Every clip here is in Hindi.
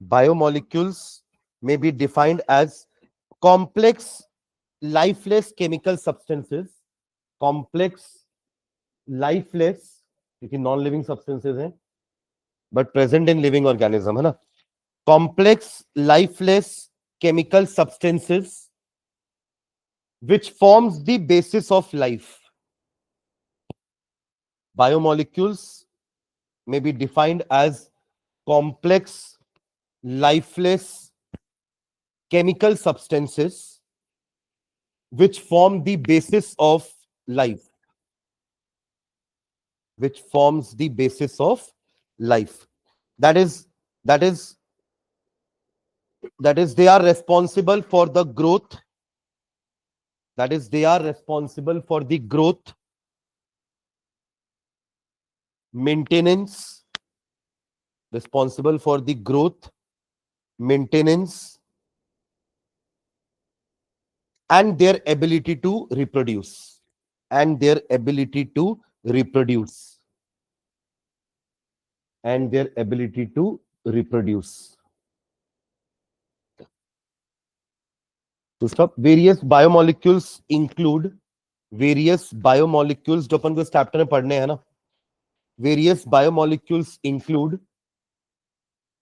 Biomolecules may be defined as complex lifeless chemical substances, complex lifeless क्योंकि नॉन लिविंग सब्सटेंसेज हैं but present in living organism है ना, complex lifeless chemical substances which forms the basis of life. Biomolecules may be defined as complex lifeless chemical substances which form the basis of life, which forms the basis of life. That is they are responsible for the growth, that is they are responsible for the growth, maintenance, responsible for the growth, maintenance, and their ability to reproduce, and their ability to reproduce, and their ability to reproduce. तो stop various biomolecules include, various biomolecules जो अपन को इस चैप्टर में पढ़ने हैं ना, वेरियस बायोमोलिक्यूल्स इंक्लूड,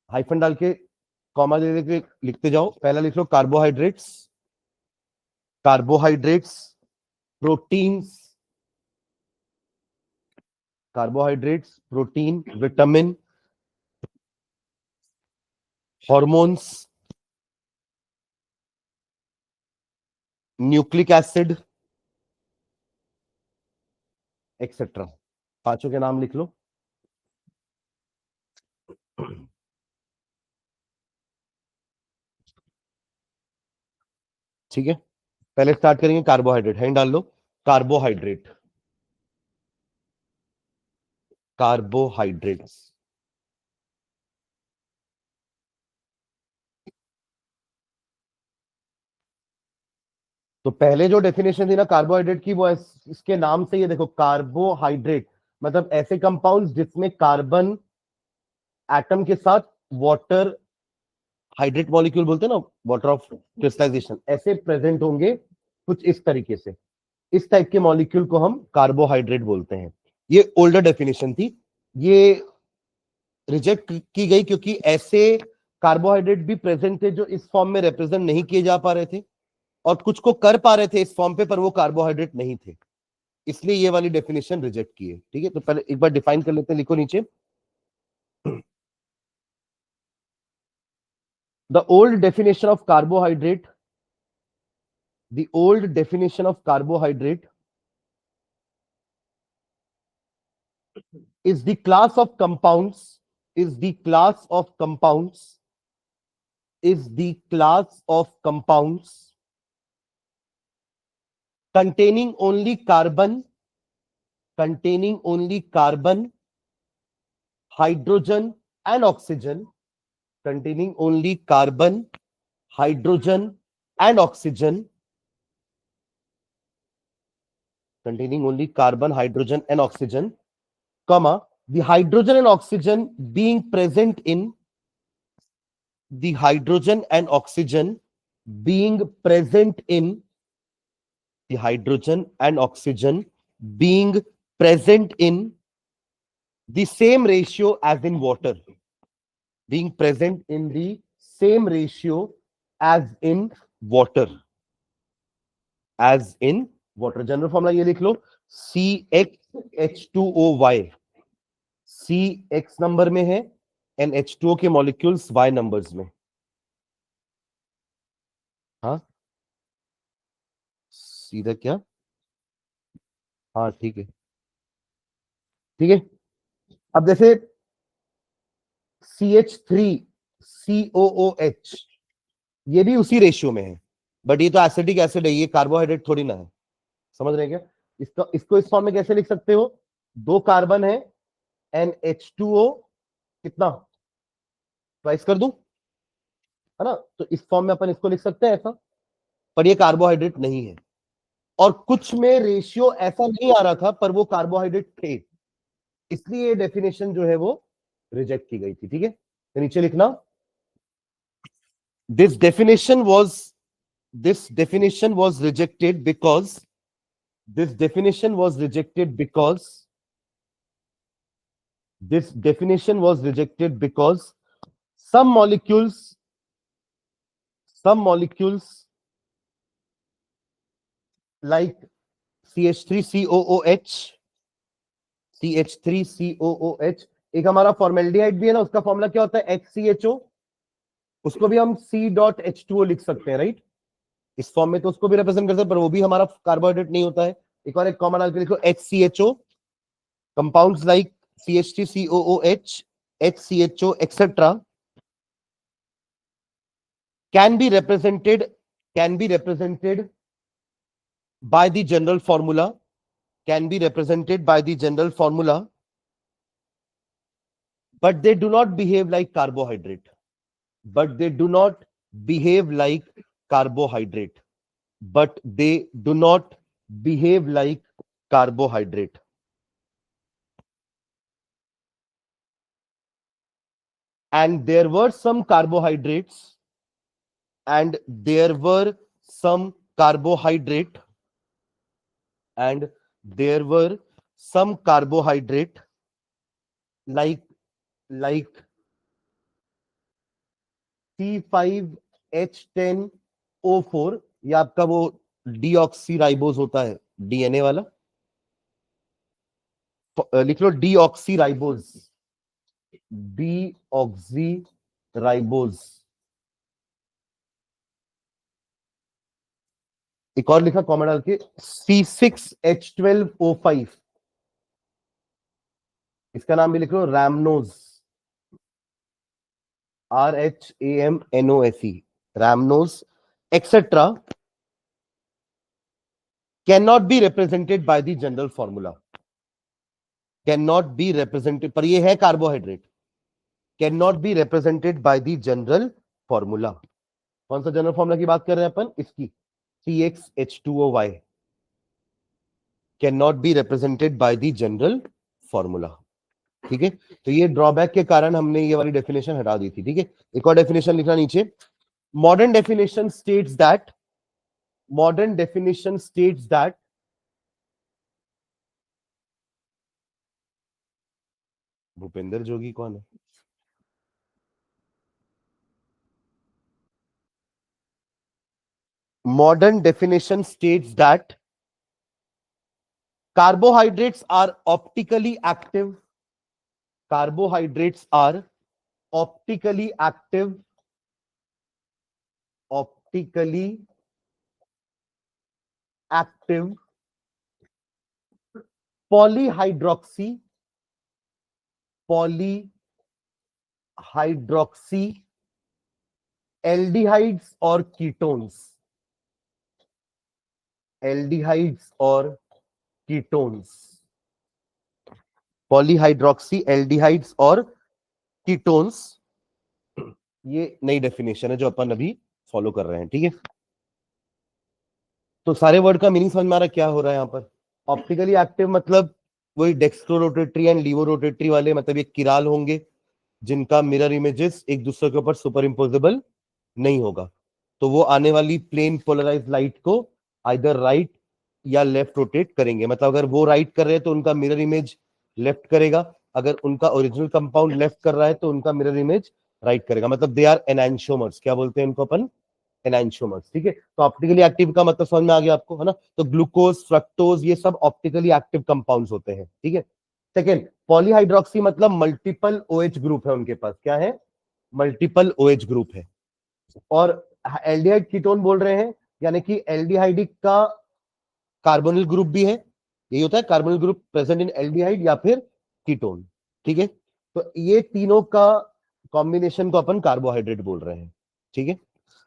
हाइफन डाल के कॉमा दे के लिखते जाओ, पहला लिख लो carbohydrates, carbohydrates, proteins, carbohydrates, protein, vitamin, hormones, nucleic acid etcetera, पांचों के नाम लिख लो। ठीक है, पहले स्टार्ट करेंगे कार्बोहाइड्रेट, हैंड डाल लो, कार्बोहाइड्रेट, कार्बोहाइड्रेट्स। तो पहले जो डेफिनेशन थी ना कार्बोहाइड्रेट की, वो इसके नाम से ये देखो, कार्बोहाइड्रेट मतलब ऐसे कंपाउंड्स जिसमें कार्बन एटम के साथ वाटर, हाइड्रेट मॉलिक्यूल बोलते हैं ना, वाटर ऑफ क्रिस्टलाइजेशन, ऐसे प्रेजेंट होंगे कुछ इस तरीके से, इस टाइप के मॉलिक्यूल को हम कार्बोहाइड्रेट बोलते हैं। ये ओल्डर डेफिनेशन थी, ये रिजेक्ट की गई क्योंकि ऐसे कार्बोहाइड्रेट भी प्रेजेंट थे जो इस फॉर्म में रिप्रेजेंट नहीं किए जा पा रहे थे, और कुछ को कर पा रहे थे इस फॉर्म पे, पर वो कार्बोहाइड्रेट नहीं थे, इसलिए ये वाली डेफिनेशन रिजेक्ट की है। ठीक है, तो पहले एक बार डिफाइन कर लेते हैं, लिखो नीचे, the old definition of carbohydrate, the old definition of carbohydrate is the class of compounds, is the class of compounds, is the class of compounds containing only carbon, containing only carbon, hydrogen and oxygen, containing only carbon, hydrogen and oxygen, containing only carbon, hydrogen and oxygen, comma, the hydrogen and oxygen being present in, the hydrogen and oxygen being present in, the hydrogen and oxygen being present in the same ratio as in water, being present in the same ratio as in water, as in water. General formula ये लिख लो, CxH2OY, C X नंबर में है एंड H2O के मॉलिक्यूल्स Y नंबर्स में। हाँ सीधा क्या, हाँ ठीक है, ठीक है। अब जैसे CH3COOH, ये भी उसी रेशियो में है, बट ये तो एसिडिक एसिड है, ये कार्बोहाइड्रेट थोड़ी ना है, समझ रहे हैं क्या? इसको इस फॉर्म में कैसे लिख सकते हो, दो कार्बन है एंड H2O कितना, ट्वाइस कर दूं, है ना, तो इस फॉर्म में अपन इसको लिख सकते हैं ऐसा, पर ये कार्बोहाइड्रेट नहीं है, और कुछ में रेशियो ऐसा नहीं आ रहा था पर वो कार्बोहाइड्रेट थे, इसलिए डेफिनेशन जो है वो रिजेक्ट की गई थी। ठीक है, तो नीचे लिखना, This definition was this definition was rejected because this definition was rejected because this definition was rejected because some molecules like CH3COOH CH3COOH एक हमारा फॉर्मेल्डिहाइड भी है ना, उसका फॉर्मूला क्या होता है HCHO, उसको भी हम C.H2O लिख सकते हैं, राइट। इस फॉर्म में तो उसको भी रिप्रेजेंट करते हैं, पर वो भी हमारा कार्बोहाइड्रेट नहीं होता है। एक और एक कॉमन डाल के लिखो HCHO, compounds like CH3COOH, HCHO, etc. can be represented by the general formula, but they do not behave like carbohydrate. But they do not behave like carbohydrate. And there were some carbohydrates like C5H10O4, ये आपका वो डीऑक्सीराइबोज होता है, डीएनए वाला, लिख लो डीऑक्सीराइबोज, एक और लिखा कॉमन डाल के C6H12O5, इसका नाम भी लिख लो rhamnose, RHAMNOSE, rhamnose, etcetera, cannot be represented by the general formula, पर ये है carbohydrate, cannot be represented by the general formula। कौन सा जनरल फॉर्मूला की बात कर रहे हैं अपन, इसकी CXH2OY, cannot be represented by the general formula। ठीक है, तो ये ड्रॉबैक के कारण हमने ये वाली डेफिनेशन हटा दी थी। ठीक है, एक और डेफिनेशन लिखना नीचे, modern definition states that Bhupendra Jogi कौन है? Modern definition states that carbohydrates are optically active. Carbohydrates are optically active. Optically active polyhydroxy aldehydes or ketones. Aldehydes or ketones. Polyhydroxy, aldehydes और कीटोन्स, ये नई डेफिनेशन है जो अपन अभी फॉलो कर रहे हैं। ठीक है, तो सारे वर्ड का मीनिंग समझ में आ रहा है क्या हो रहा है यहाँ पर। ऑप्टिकली एक्टिव मतलब वही dextro rotatory and laevo rotatory वाले, मतलब ये किराल होंगे जिनका मिरर इमेजेस एक दूसरे के ऊपर सुपर इम्पोजेबल नहीं होगा, तो वो आने वाली प्लेन पोलराइज लाइट को आइदर राइट या लेफ्ट रोटेट करेंगे। मतलब अगर वो राइट कर रहे हैं तो उनका मिरर इमेज लेफ्ट करेगा, अगर उनका ओरिजिनल कंपाउंड लेफ्ट कर रहा है तो उनका मिरर इमेज राइट करेगा। मतलब दे आर एनांशियोमर्स, क्या बोलते हैं उनको अपन, एनांशियोमर्स। ठीक है, तो ऑप्टिकली एक्टिव का मतलब समझ में आ गया आपको, है ना। तो ग्लूकोज, फ्रक्टोज, ये सब ऑप्टिकली एक्टिव कंपाउंड्स होते हैं। ठीक है, सेकेंड, पॉलीहाइड्रोक्सी मतलब मल्टीपल OH ग्रुप है उनके पास, क्या है, मल्टीपल OH ग्रुप है। और एल्डिहाइड कीटोन बोल रहे हैं, यानी कि एल्डिहाइडिक का कार्बोनिल ग्रुप भी है, यही होता है carbonyl group present in aldehyde या फिर कीटोन। ठीक है, तो ये तीनों का कॉम्बिनेशन को अपन कार्बोहाइड्रेट बोल रहे हैं। ठीक है,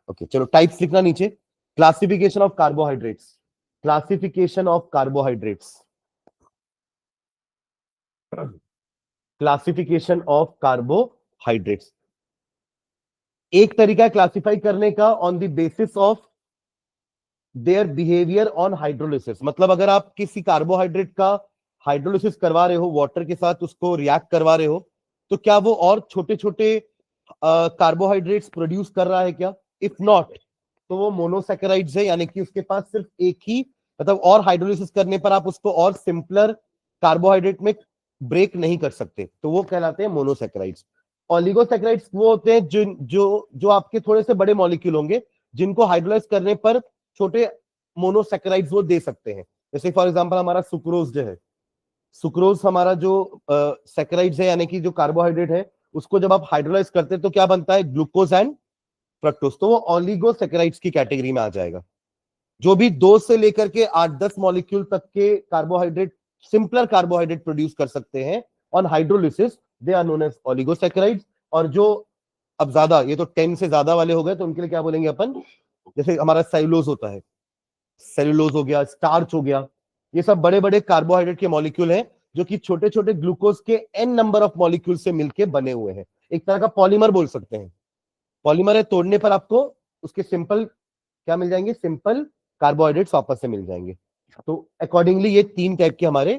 ओके, चलो टाइप्स लिखना नीचे। Classification of carbohydrates, classification of carbohydrates, classification of carbohydrates. एक तरीका है क्लासिफाई करने का on the basis of their behaviour on hydrolysis. मतलब अगर आप किसी कार्बोहाइड्रेट का हाइड्रोलिसिस करवा रहे हो, वाटर के साथ उसको रिएक्ट करवा रहे हो, तो क्या वो और छोटे छोटे कार्बोहाइड्रेट्स प्रोड्यूस कर रहा है क्या? इफ नॉट तो वो मोनोसैकेराइड्स है, यानी कि उसके पास सिर्फ एक ही, मतलब और हाइड्रोलिसिस करने पर आप उसको और सिंपलर कार्बोहाइड्रेट में ब्रेक नहीं कर सकते, तो वो कहलाते हैं मोनोसैकेराइड्स। ऑलिगोसैकेराइड्स वो होते हैं जो जो जो आपके थोड़े से बड़े मॉलिक्यूल होंगे, जिनको हाइड्रोलाइज करने पर छोटे मोनोसैकेराइड्स वो दे सकते हैं। जैसे फॉर एग्जांपल हमारा सुक्रोज जो है, सुक्रोज हमारा जो सैकेराइड्स है, यानी कि जो कार्बोहाइड्रेट है, उसको जब आप हाइड्रोलाइज करते हैं तो क्या बनता है, ग्लूकोज एंड फ्रक्टोज, तो वो ऑलिगोसैकेराइड्स की कैटेगरी में आ जाएगा। जो भी 2 से लेकर के 8-10 मॉलिक्यूल तक के कार्बोहाइड्रेट, सिंपलर कार्बोहाइड्रेट प्रोड्यूस कर सकते हैं on hydrolysis, they are known as oligosaccharides. और जो अब ज्यादा, ये तो 10 से ज्यादा वाले हो गए, तो उनके लिए क्या बोलेंगे अपन, जैसे हमारा सेलुलोज होता है, सेलुलोज हो गया, स्टार्च हो गया, ये सब बड़े बड़े कार्बोहाइड्रेट के मॉलिक्यूल हैं जो कि छोटे छोटे ग्लूकोज के एन नंबर ऑफ मॉलिक्यूल से मिलकर बने हुए हैं। एक तरह का पॉलीमर बोल सकते हैं। पॉलीमर है, तोड़ने पर आपको उसके सिंपल क्या मिल जाएंगे, सिंपल कार्बोहाइड्रेट्स वापस से मिल जाएंगे। तो अकॉर्डिंगली ये 3 टाइप के हमारे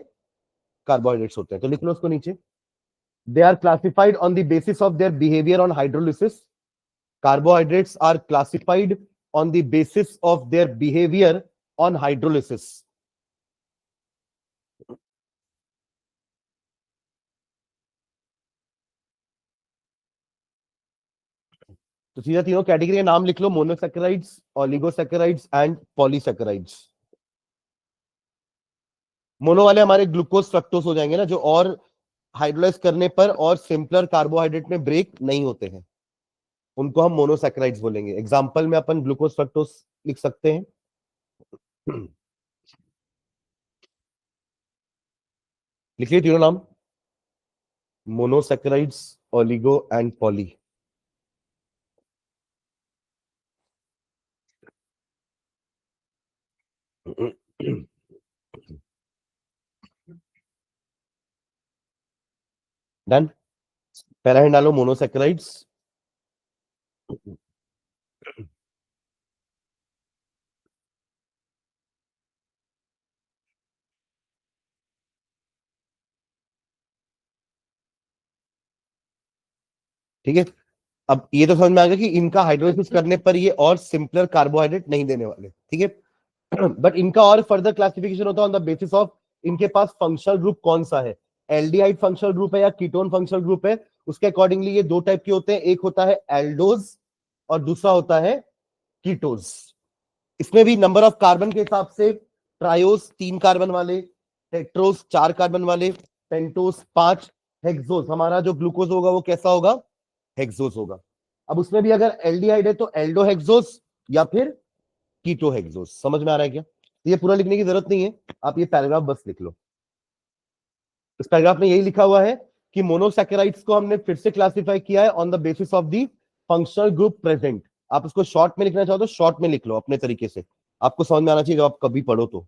कार्बोहाइड्रेट्स होते हैं, तो लिख लो उसको नीचे। They are classified on the basis of their behaviour on hydrolysis. Carbohydrates are classified on the basis of their behavior on hydrolysis. तो सीधा तीनों कैटेगरी के नाम लिख लो, मोनोसैकेराइड्स, ऑलिगोसैकेराइड्स एंड पॉलीसैकेराइड्स। मोनो वाले हमारे ग्लूकोज फ्रक्टोज हो जाएंगे ना, जो और हाइड्रोलाइज करने पर और सिंपलर कार्बोहाइड्रेट में ब्रेक नहीं होते हैं, उनको हम मोनोसैकेराइड्स बोलेंगे। एग्जांपल में अपन ग्लूकोज फ्रक्टोज लिख सकते हैं। लिखिए तीनों नाम, monosaccharides, oligo and poly. Done. पहला है डालो मोनोसैकेराइड्स। ठीक है, अब ये तो समझ में आ गया कि इनका हाइड्रोलिसिस करने पर ये और सिंपलर कार्बोहाइड्रेट नहीं देने वाले, ठीक है। बट इनका और फर्दर क्लासिफिकेशन होता है ऑन द बेसिस ऑफ इनके पास फंक्शनल ग्रुप कौन सा है, एल्डिहाइड फंक्शनल ग्रुप है या कीटोन फंक्शनल ग्रुप है। उसके अकॉर्डिंगली ये 2 टाइप के होते हैं, एक होता है एल्डोज और दूसरा होता है कीटोज। इसमें भी नंबर ऑफ कार्बन के हिसाब से ट्रायोस 3 कार्बन वाले, टेट्रोस 4 कार्बन वाले, पेंटोस 5, हेक्सोस हमारा जो ग्लूकोज होगा वो कैसा होगा, हेक्सोस होगा। अब उसमें भी अगर एल्डिहाइड है तो एल्डो हेक्सोस या फिर कीटो हेक्सोस। समझ में आ रहा है क्या? ये पूरा लिखने की जरूरत नहीं है, आप ये पैराग्राफ बस लिख लो। इस पैराग्राफ में यही लिखा हुआ है कि मोनोसैकेराइड्स को हमने फिर से क्लासिफाई किया है on the basis of the functional group present. आप उसको शॉर्ट में लिखना चाहो तो शॉर्ट में लिख लो अपने तरीके से, आपको समझ में आना चाहिए जब आप कभी पढ़ो तो,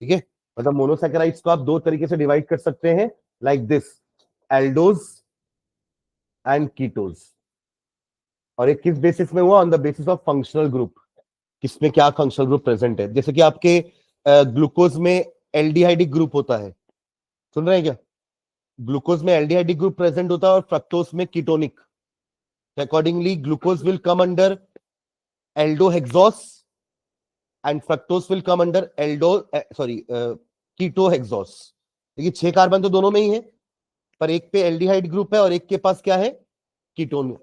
ठीक है। मतलब मोनोसैकेराइड्स को आप 2 तरीके से डिवाइड कर सकते हैं, like this, aldose and ketose. और ये किस बेसिस में हुआ, on the basis of functional group, किसमें क्या फंक्शनल ग्रुप प्रेजेंट है। जैसे कि आपके ग्लूकोज में एल्डिहाइडिक ग्रुप होता है, सुन रहे हैं क्या, ग्लूकोज में एल्डिहाइडिक ग्रुप प्रेजेंट होता है और फ्रक्टोज में ketonic. Accordingly glucose will come under aldohexose and fructose will come under ketohexose. देखिए 6 कार्बन तो दोनों में ही है, पर एक पे एल्डिहाइड ग्रुप है और एक के पास क्या है, कीटोन।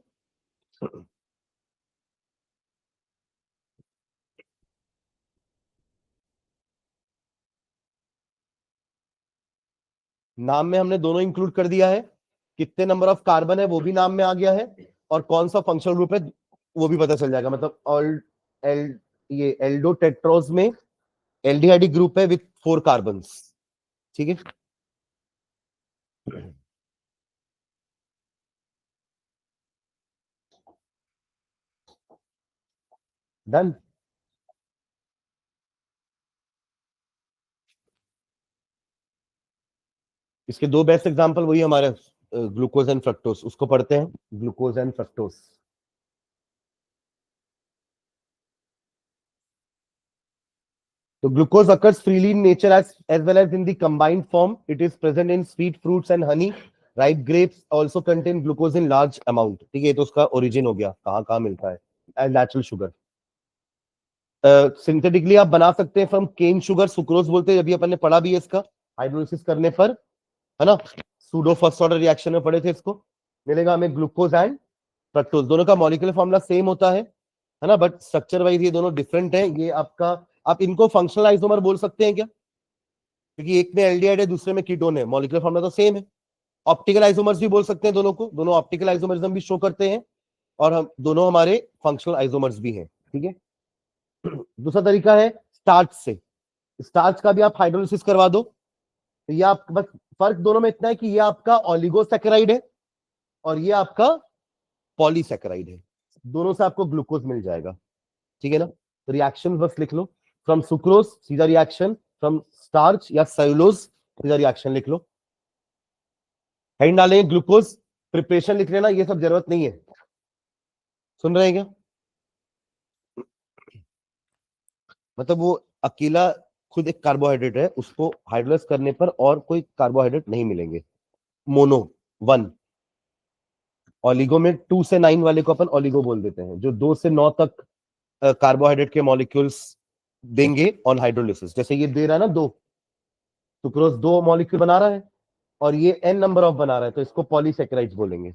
नाम में हमने दोनों इंक्लूड कर दिया है, कितने नंबर ऑफ कार्बन है वो भी नाम में आ गया है, और कौन सा फंक्शनल ग्रुप है वो भी पता चल जाएगा। मतलब ऑल एल ये एल्डोटेट्रोज में एल्डिहाइडिक ग्रुप है विथ 4 कार्बन, ठीक है। डन। इसके 2 बेस्ट एग्जांपल वही हमारे ग्लूकोज एंड फ्रक्टोज, उसको पढ़ते हैं, glucose and fructose. So glucose occurs freely in nature as well as in the combined form. It is present in sweet fruits and honey. Ripe grapes also contain glucose in large amount. ठीक है, तो उसका origin हो गया, कहाँ कहाँ मिलता है। Natural sugar. सिंथेटिकली आप बना सकते हैं फ्रॉम केन शुगर, सुक्रोज बोलते हैं, अभी अपन ने पढ़ा भी है इसका हाइड्रोलिसिस करने पर, है ना, सूडो फर्स्ट ऑर्डर रिएक्शन में पढ़े थे इसको। मिलेगा हमें ग्लूकोज एंड फ्रक्टोज, दोनों का मॉलिक्यूलर फॉर्मूला सेम होता है ना, बट स्ट्रक्चर वाइज ये दोनों डिफरेंट है। ये आपका, आप इनको फंक्शनल आइसोमर बोल सकते हैं क्या, क्योंकि एक में एल्डिहाइड है दूसरे में कीटोन है, मॉलिक्यूलर फॉर्मूला तो सेम है। ऑप्टिकल आइसोमर्स भी बोल सकते हैं दोनों को, दोनों ऑप्टिकल आइसोमरिज्म भी शो करते हैं, और हम दोनों हमारे फंक्शनल आइसोमर्स भी हैं, ठीक है। दूसरा तरीका है स्टार्च से, स्टार्च का भी आप हाइड्रोलिसिस करवा दो, तो ये आप बस, फर्क दोनों में इतना है कि ये आपका ऑलिगोसैकेराइड है और ये आपका पॉलीसैकेराइड है, दोनों से आपको ग्लूकोज मिल जाएगा, ठीक है ना। तो रिएक्शन बस लिख लो, फ्रॉम सुक्रोज सीधा रिएक्शन, फ्रॉम स्टार्च या सेलुलोज सीधा रिएक्शन लिख लो। हेड डालेंगे ग्लूकोज, प्रिपरेशन लिख लेना, ये सब जरूरत नहीं है, सुन रहे हैं क्या। मतलब वो अकेला खुद एक कार्बोहाइड्रेट है, उसको हाइड्रोलाइज करने पर और कोई कार्बोहाइड्रेट नहीं मिलेंगे, मोनो वन। ऑलिगो में 2 से 9 वाले को अपन ऑलिगो बोल देते हैं, जो 2 से 9 तक कार्बोहाइड्रेट के मॉलिक्यूल्स देंगे ऑन हाइड्रोलिसिस। जैसे ये दे रहा है ना, 2 सुक्रोज 2 मॉलिक्यूल बना रहा है और ये n नंबर ऑफ बना रहा है, तो इसको पॉलीसैकेराइड्स बोलेंगे।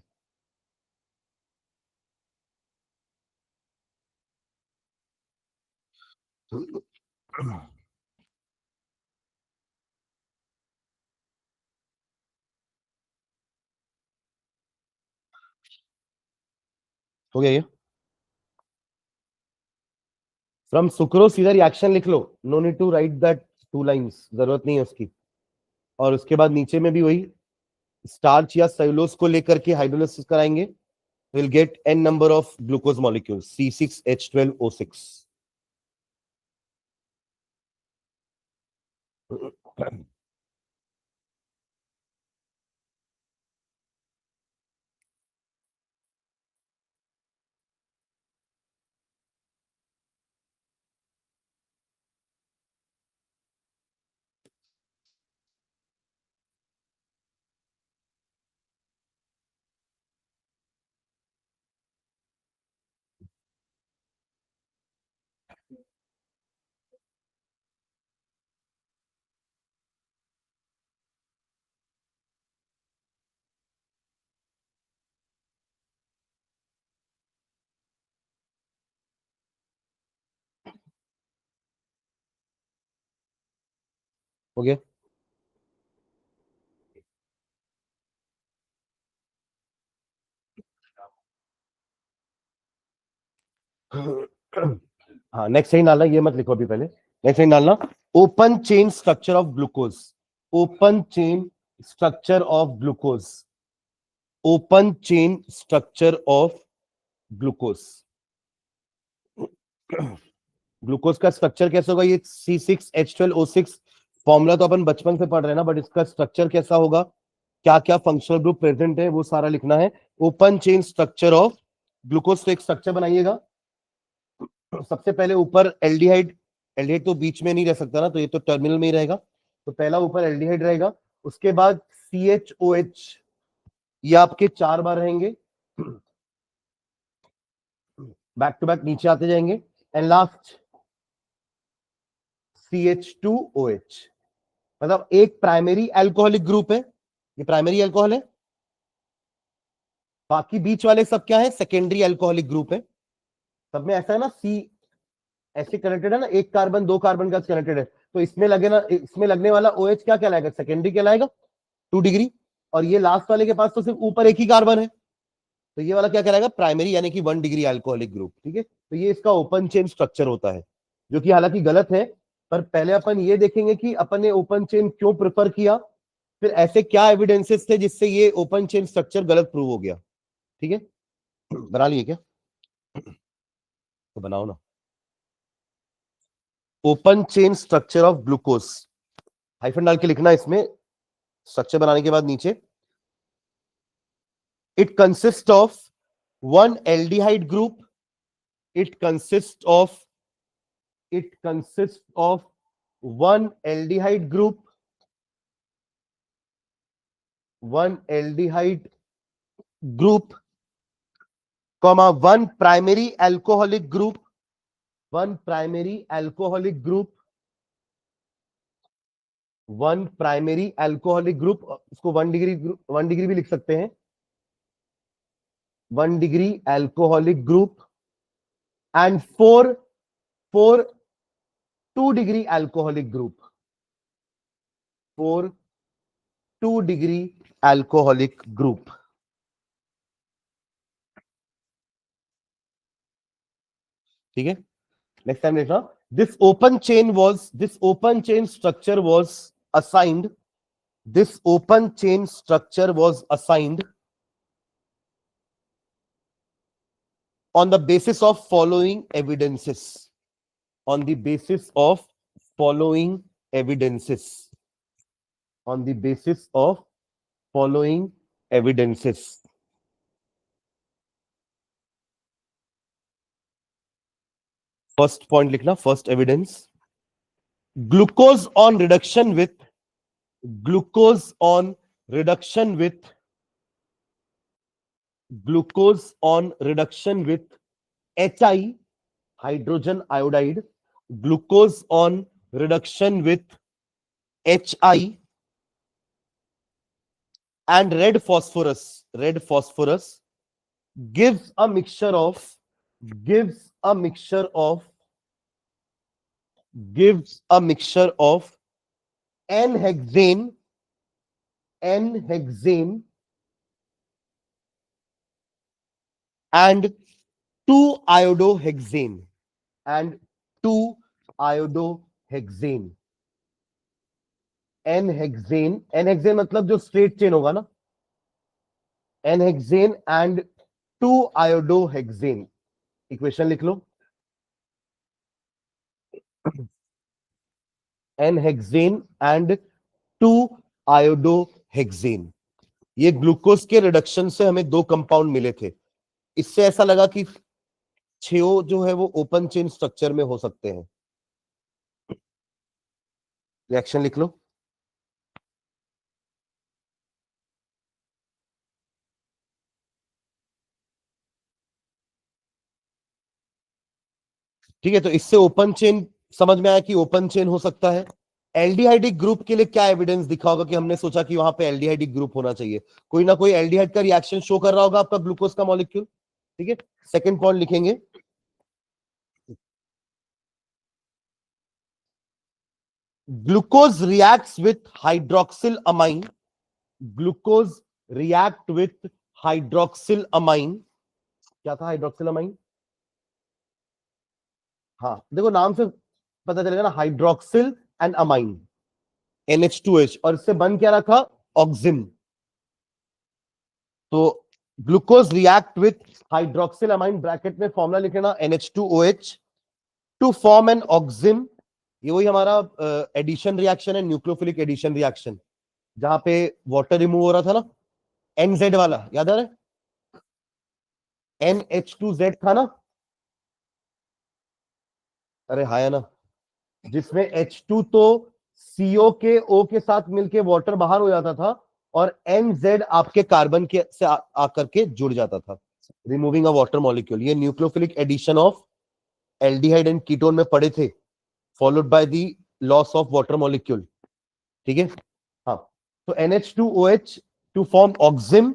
हो गया ये, फ्रॉम सुक्रोज सीधा रिएक्शन लिख लो, no need to write that 2 lines, जरूरत नहीं है उसकी। और उसके बाद नीचे में भी वही स्टार्च या सेलुलोज को लेकर के हाइड्रोलिसिस कराएंगे, will get n number of glucose molecule C6H12O6। हो गया। हाँ, नेक्स्ट सही डालना, ये मत लिखो अभी, पहले नेक्स्ट सही डालना। Open chain structure of glucose, open chain structure of glucose, open chain structure of glucose. Glucose का स्ट्रक्चर कैसा होगा, ये C6H12O6 फॉर्मूला तो अपन बचपन से पढ़ रहे हैं ना, बट इसका स्ट्रक्चर कैसा होगा, क्या क्या फंक्शनल ग्रुप प्रेजेंट है, वो सारा लिखना है। Open chain structure of glucose, तो एक स्ट्रक्चर बनाइएगा। सबसे पहले ऊपर एल्डिहाइड, एल्डिहाइड तो बीच में नहीं रह सकता ना, तो ये तो टर्मिनल में ही रहेगा, तो पहला ऊपर एल्डिहाइड रहेगा, उसके बाद CHOH, ये आपके 4 बार रहेंगे, बैक टू बैक नीचे आते जाएंगे, एंड लास्ट CH2OH। मतलब एक प्राइमरी एल्कोहलिक ग्रुप है, ये प्राइमरी अल्कोहल है, बाकी बीच वाले सब क्या है, सेकेंडरी अल्कोहलिक ग्रुप है। सब में ऐसा है ना, सी ऐसे कनेक्टेड है ना, एक कार्बन 2 कार्बन का कनेक्टेड है, तो इसमें लगे ना, इसमें लगने वाला OH क्या कहलाएगा, सेकेंडरी कहलाएगा, 2 डिग्री। और ये लास्ट वाले के पास तो सिर्फ ऊपर एक ही कार्बन है, तो ये वाला क्या कहलाएगा, प्राइमरी, यानी कि 1 डिग्री अल्कोहलिक ग्रुप, ठीक है। तो ये इसका ओपन चेन स्ट्रक्चर होता है, जो कि हालांकि गलत है, पर पहले अपन ये देखेंगे कि अपन ने ओपन चेन क्यों प्रेफर किया, फिर ऐसे क्या एविडेंसेस थे जिससे ये ओपन चेन स्ट्रक्चर गलत प्रूव हो गया, ठीक है। बना लिए क्या, तो बनाओ ना। Open chain structure of glucose, hyphen डाल के लिखना इसमें, स्ट्रक्चर बनाने के बाद नीचे, it consist of 1 aldehyde group, it consist of, it consists of 1 aldehyde group, 1 aldehyde group comma one primary alcoholic group, one primary alcoholic group, one primary alcoholic group, इसको 1 डिग्री ग्रुप, 1 डिग्री भी लिख सकते हैं, 1 degree alcoholic group, and four 2 degree alcoholic group, 2 degree alcoholic group. ठीक है, नेक्स्ट टाइम देखना, this open chain structure was assigned, this open chain structure was assigned on the basis of following evidences, on the basis of following evidences, on the basis of following evidences. First point लिखना, first evidence, glucose on reduction with glucose on reduction with HI, hydrogen iodide, glucose on reduction with HI and red phosphorus gives a mixture of N-hexane and 2-iodohexane N-hexane मतलब जो स्ट्रेट चेन होगा ना, N-hexane and 2-iodohexane, इक्वेशन लिख लो, N-hexane and 2-iodohexane। ये ग्लूकोज के रिडक्शन से हमें 2 कंपाउंड मिले थे, इससे ऐसा लगा कि 6 जो है वो ओपन चेन स्ट्रक्चर में हो सकते हैं। रिएक्शन लिख लो, ठीक है। तो इससे ओपन चेन समझ में आया कि ओपन चेन हो सकता है। एल्डिहाइडिक ग्रुप के लिए क्या एविडेंस दिखा होगा कि हमने सोचा कि वहां पे एल्डिहाइडिक ग्रुप होना चाहिए, कोई ना कोई एल्डिहाइड का रिएक्शन शो कर रहा होगा आपका ग्लूकोज का मॉलिक्यूल। ठीक है, सेकंड पॉइंट लिखेंगे, glucose reacts with hydroxyl amine, glucose react with hydroxyl amine. क्या था हाइड्रोक्सिल अमाइन? हाँ देखो नाम से पता चलेगा ना, हाइड्रोक्सिल एंड अमाइन NH2H, और इससे बन क्या रहा था, ऑक्सिम। तो glucose react with hydroxyl amine, bracket में फॉर्मूला लिख लेना NH2OH टू फॉर्म एन ऑक्सिम। ये वही हमारा एडिशन रिएक्शन है, न्यूक्लियोफिलिक एडिशन रिएक्शन, जहां पे वाटर रिमूव हो रहा था ना, NZ वाला, याद आ रहा है, NH2Z था ना, अरे हाय ना, जिसमें H2 तो CO के O के साथ मिलके वाटर बाहर हो जाता था, और NZ आपके कार्बन के से आकर के जुड़ जाता था, रिमूविंग अ वाटर मॉलिक्यूल। ये nucleophilic addition of aldehyde and ketone में पढ़े थे, followed by the loss of water molecule. ठीक है, हाँ। तो NH2OH to form oxime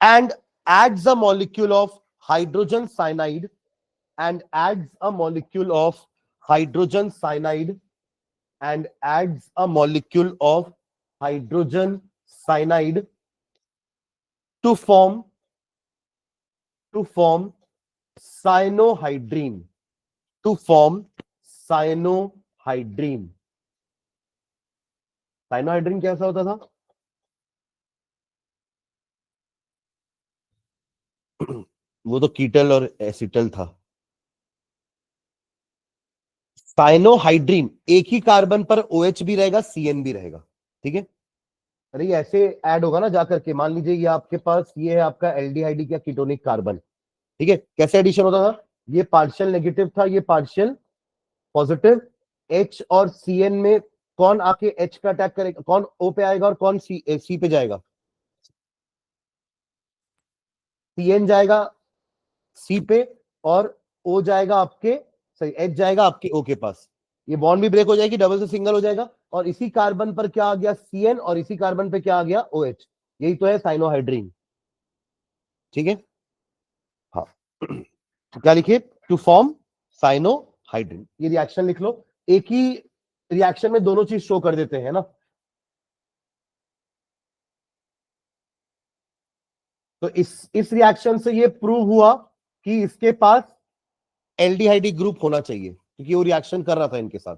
and adds a molecule of hydrogen cyanide and adds a molecule of hydrogen cyanide and adds a molecule of hydrogen cyanide to form cyanohydrine, to form cyanohydrine। cyanohydrine कैसा होता था? वो तो कीटल और एसिटल था। साइनोहाइड्रीन एक ही कार्बन पर OH भी रहेगा, CN भी रहेगा। ठीक है, अरे ये ऐसे ऐड होगा ना जाकर के, मान लीजिए ये आपके पास ये है आपका एल्डिहाइडिक या कीटोनिक कार्बन। ठीक है, कैसे एडिशन होता था, ये पार्शियल नेगेटिव था, ये पार्शियल पॉजिटिव। H और CN में कौन आके H पे अटैक करेगा, कौन O पे आएगा और कौन C पे जाएगा? CN जाएगा सी पे, और ओ जाएगा आपके, सही, एच जाएगा आपके ओ के पास। ये बॉन्ड भी ब्रेक हो जाएगी, डबल से सिंगल हो जाएगा, और इसी कार्बन पर क्या आ गया, CN, और इसी कार्बन पे क्या आ गया, OH। यही तो है साइनोहाइड्रीन। ठीक है, हाँ। तो क्या लिखिए, टू फॉर्म साइनोहाइड्रीन। ये रिएक्शन लिख लो, एक ही रिएक्शन में दोनों चीज शो कर देते हैं ना। तो इस रिएक्शन से ये प्रूव हुआ कि इसके पास एल्डिहाइडी ग्रुप होना चाहिए, क्योंकि वो रिएक्शन कर रहा था इनके साथ।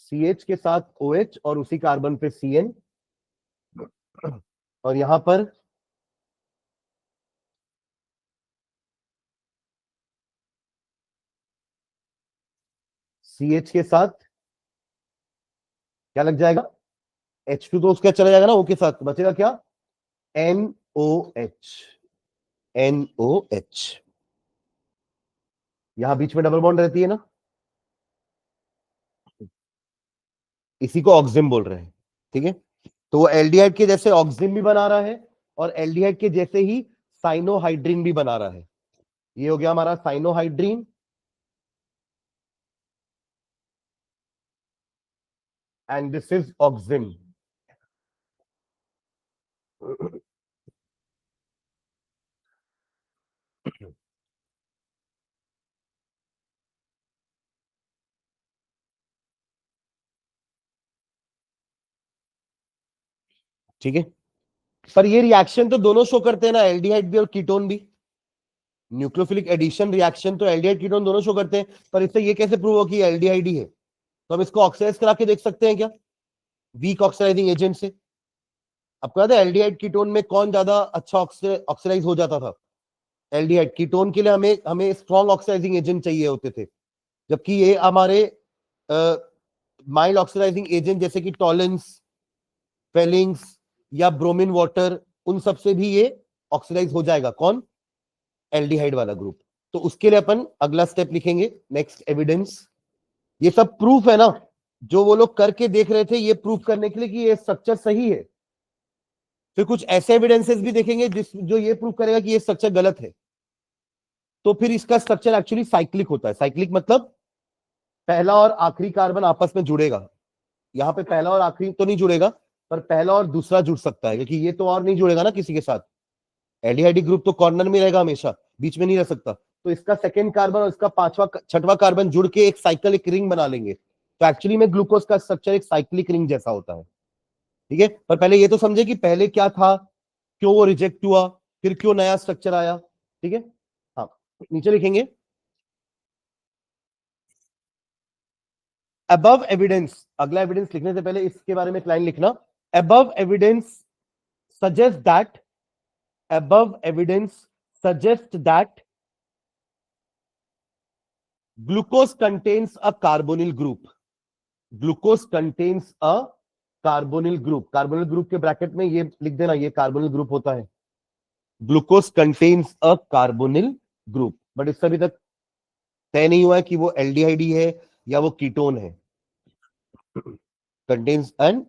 CH के साथ OH और उसी कार्बन पे CN, और यहां पर CH के साथ क्या लग जाएगा, H2 तो उसका चला जाएगा ना, O के साथ बचेगा क्या, NOH। NOH, यहां बीच में डबल बॉन्ड रहती है ना, इसी को ऑक्सिम बोल रहे हैं। ठीक है, तो वो एल्डिहाइड के जैसे ऑक्सिम भी बना रहा है, और एल्डिहाइड के जैसे ही साइनोहाइड्रीन भी बना रहा है। ये हो गया हमारा साइनोहाइड्रीन, एंड दिस इज ऑक्सिम। ठीक है, पर ये रिएक्शन तो दोनों शो करते हैं ना, एल्डिहाइड भी और कीटोन भी। न्यूक्लियोफिलिक एडिशन रिएक्शन तो एल्डिहाइड कीटोन दोनों शो करते हैं, पर इससे ये कैसे प्रूव हो कि एल्डिहाइड ही है। तो हम इसको ऑक्सीडाइज करा के देख सकते हैं क्या, वीक ऑक्सीडाइजिंग एजेंट से। आपको याद है एल्डिहाइड कीटोन में कौन ज्यादा अच्छा ऑक्सीडाइज हो जाता था, एल्डिहाइड। कीटोन के लिए हमें हमें स्ट्रॉन्ग ऑक्सीडाइजिंग एजेंट चाहिए होते थे, जबकि ये हमारे माइल्ड ऑक्सीडाइजिंग एजेंट जैसे कि टॉलेंस, फेलिंग्स या ब्रोमीन वाटर, उन सब से भी ये ऑक्सीडाइज हो जाएगा। कौन, एल्डिहाइड वाला ग्रुप। तो उसके लिए अपन अगला स्टेप लिखेंगे, नेक्स्ट एविडेंस। ये सब प्रूफ है ना, जो वो लोग करके देख रहे थे, ये प्रूफ करने के लिए कि ये स्ट्रक्चर सही है। फिर कुछ ऐसे एविडेंसेस भी देखेंगे जो ये प्रूफ करेगा कि ये स्ट्रक्चर गलत है। तो फिर इसका स्ट्रक्चर एक्चुअली साइक्लिक होता है। साइक्लिक मतलब पहला और आखिरी कार्बन आपस में जुड़ेगा। यहां पे पहला और आखिरी तो नहीं जुड़ेगा, पर पहला और दूसरा जुड़ सकता है, क्योंकि ये तो और नहीं जुड़ेगा ना किसी के साथ। एल्डिहाइड ग्रुप तो कॉर्नर में रहेगा हमेशा, बीच में नहीं रह सकता। तो इसका सेकेंड कार्बन और इसका पांचवा छठवां कार्बन जुड़ के एक साइकिल, एक रिंग बना लेंगे। तो एक्चुअली में ग्लूकोज का स्ट्रक्चर एक साइक्लिक रिंग जैसा होता है। ठीक है, पर पहले ये तो समझे कि पहले क्या था, क्यों वो रिजेक्ट हुआ, फिर क्यों नया स्ट्रक्चर आया। ठीक है, हाँ, नीचे लिखेंगे अबव एविडेंस। अगला एविडेंस लिखने से पहले इसके बारे में एक लाइन लिखना, above evidence suggest that, above evidence suggests that glucose contains a carbonyl group. Glucose contains a carbonyl group. Carbonyl group के ब्रैकेट में ये लिख देना, ये carbonyl group होता है। Glucose contains a carbonyl group, but इससे अभी तक तय नहीं हुआ है कि वो एल्डिहाइड है या वो कीटोन है। Contains an